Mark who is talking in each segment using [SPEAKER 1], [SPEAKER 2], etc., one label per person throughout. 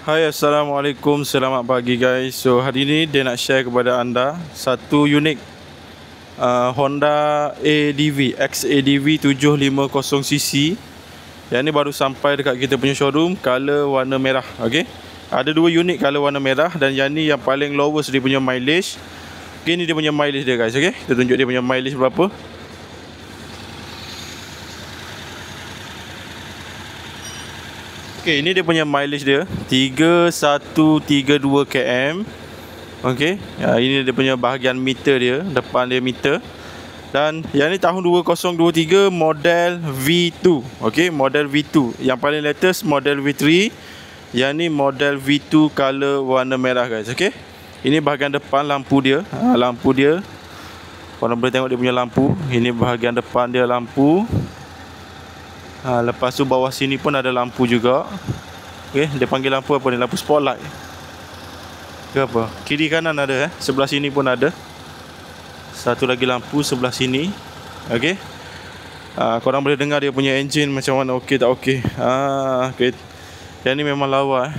[SPEAKER 1] Hai, Assalamualaikum, selamat pagi guys. So hari ini dia nak share kepada anda satu unit Honda ADV XADV 750cc. Yang ni baru sampai dekat kita punya showroom, color warna merah. Okay, ada dua unit color warna merah, dan yang ni yang paling lowest dia punya mileage. Okay, ni dia punya mileage dia guys. Okay, kita tunjuk dia punya mileage berapa. Okay, ini dia punya mileage dia 3132 km. Okay, ini dia punya bahagian meter dia, depan dia meter. Dan yang ni tahun 2023, model V2. Okay, model V2. Yang paling latest model V3. Yang ni model V2 color warna merah guys. Okay, ini bahagian depan lampu dia. Lampu dia, korang boleh tengok dia punya lampu. Ini bahagian depan dia lampu. Lepas tu bawah sini pun ada lampu juga. Okay, dia panggil lampu apa ni? Lampu spotlight ke apa? Kiri kanan ada sebelah sini pun ada. Satu lagi lampu sebelah sini. Okay, korang boleh dengar dia punya engine macam mana, okey tak okey. Okay. Yang ni memang lawa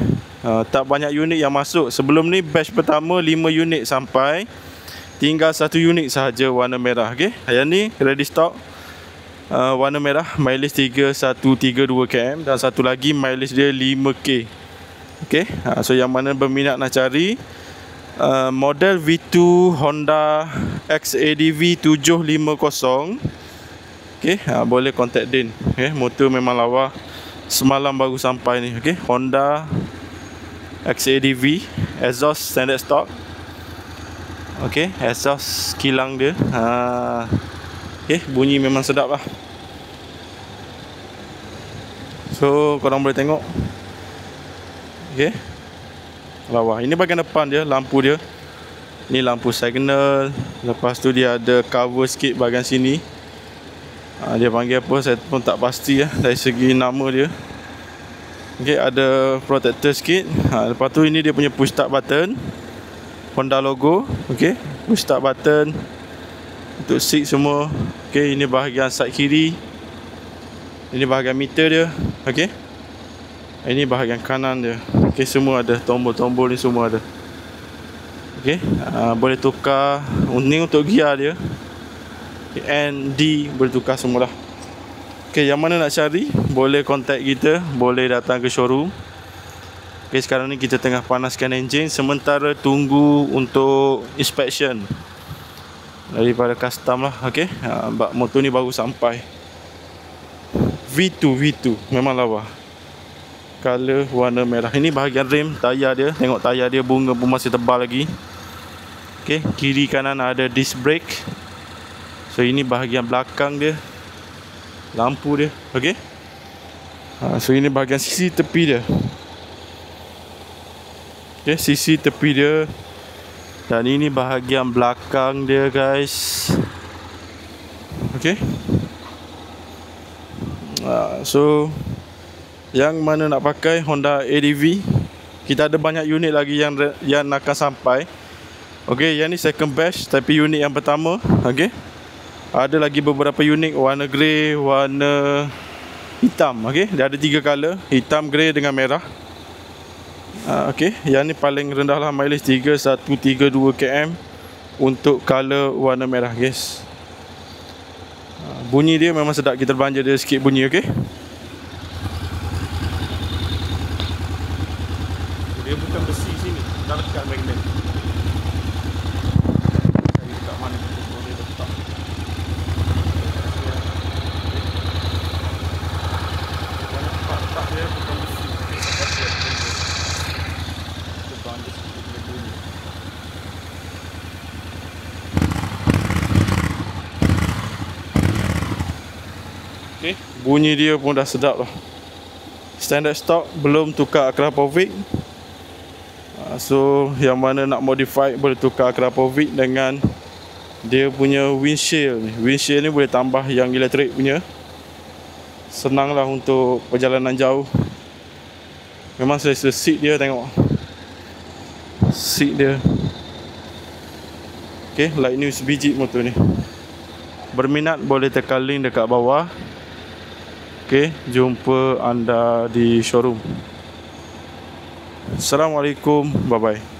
[SPEAKER 1] tak banyak unit yang masuk. Sebelum ni batch pertama 5 unit sampai. Tinggal satu unit sahaja warna merah. Okay, yang ni ready stock. Warna merah, mileage 3132 km. Dan satu lagi mileage dia 5k. Okay, so yang mana berminat nak cari model V2 Honda XADV 750, okay, boleh contact Din. Okay, motor memang lawa, semalam baru sampai ni. Okay, Honda XADV, exhaust standard stock. Okay, exhaust kilang dia. Okay, bunyi memang sedap lah. So korang boleh tengok. Okay, lawa. Ini bahagian depan dia, lampu dia. Ni lampu signal. Lepas tu dia ada cover sikit bahagian sini. Dia panggil apa saya pun tak pasti dari segi nama dia. Okay, ada protector sikit. Lepas tu ini dia punya push start button, Honda logo. Okay, push start button untuk seat semua. Okay, ini bahagian side kiri. Ini bahagian meter dia. Okay, ini bahagian kanan dia. Okay, semua ada. Tombol-tombol ni semua ada. Okay, boleh tukar. Ini untuk gear dia. N, D boleh tukar semua lah. Okay, yang mana nak cari, boleh contact kita, boleh datang ke showroom. Okay, sekarang ni kita tengah panaskan enjin, sementara tunggu untuk inspection daripada custom lah. Okay, motor ni baru sampai. V2 memang lawa, color warna merah. Ini bahagian rem, tayar dia. Tengok tayar dia, bunga pun masih tebal lagi. Okay, kiri kanan ada disc brake. So ini bahagian belakang dia, lampu dia. Okay, so ini bahagian sisi tepi dia. Okay, sisi tepi dia. Dan ini bahagian belakang dia guys. Okay, so yang mana nak pakai Honda ADV, kita ada banyak unit lagi yang akan sampai. Okay, yang ni second batch, tapi unit yang pertama. Okay, ada lagi beberapa unit warna grey, warna hitam. Okay, dia ada 3 color, hitam, grey dengan merah. Okay, yang ni paling rendah lah, mileage 3132 km untuk color warna merah guys. Bunyi dia memang sedap, kita belanja dia sikit bunyi. Okay, dia bukan besi sini, dah lekat magnet. Cari kat mana dia letak. Tak dia bukan besi. Okay, bunyi dia pun dah sedap lah. Standard stock, belum tukar Akrapovic. So yang mana nak modify, boleh tukar Akrapovic dengan dia punya windshield ni. Windshield ni boleh tambah yang elektrik punya. Senang lah untuk perjalanan jauh. Memang selesa. Seat dia, tengok seat dia. Okay, like ni sebiji motor ni. Berminat boleh tekan link dekat bawah. Okay, jumpa anda di showroom. Assalamualaikum. Bye bye.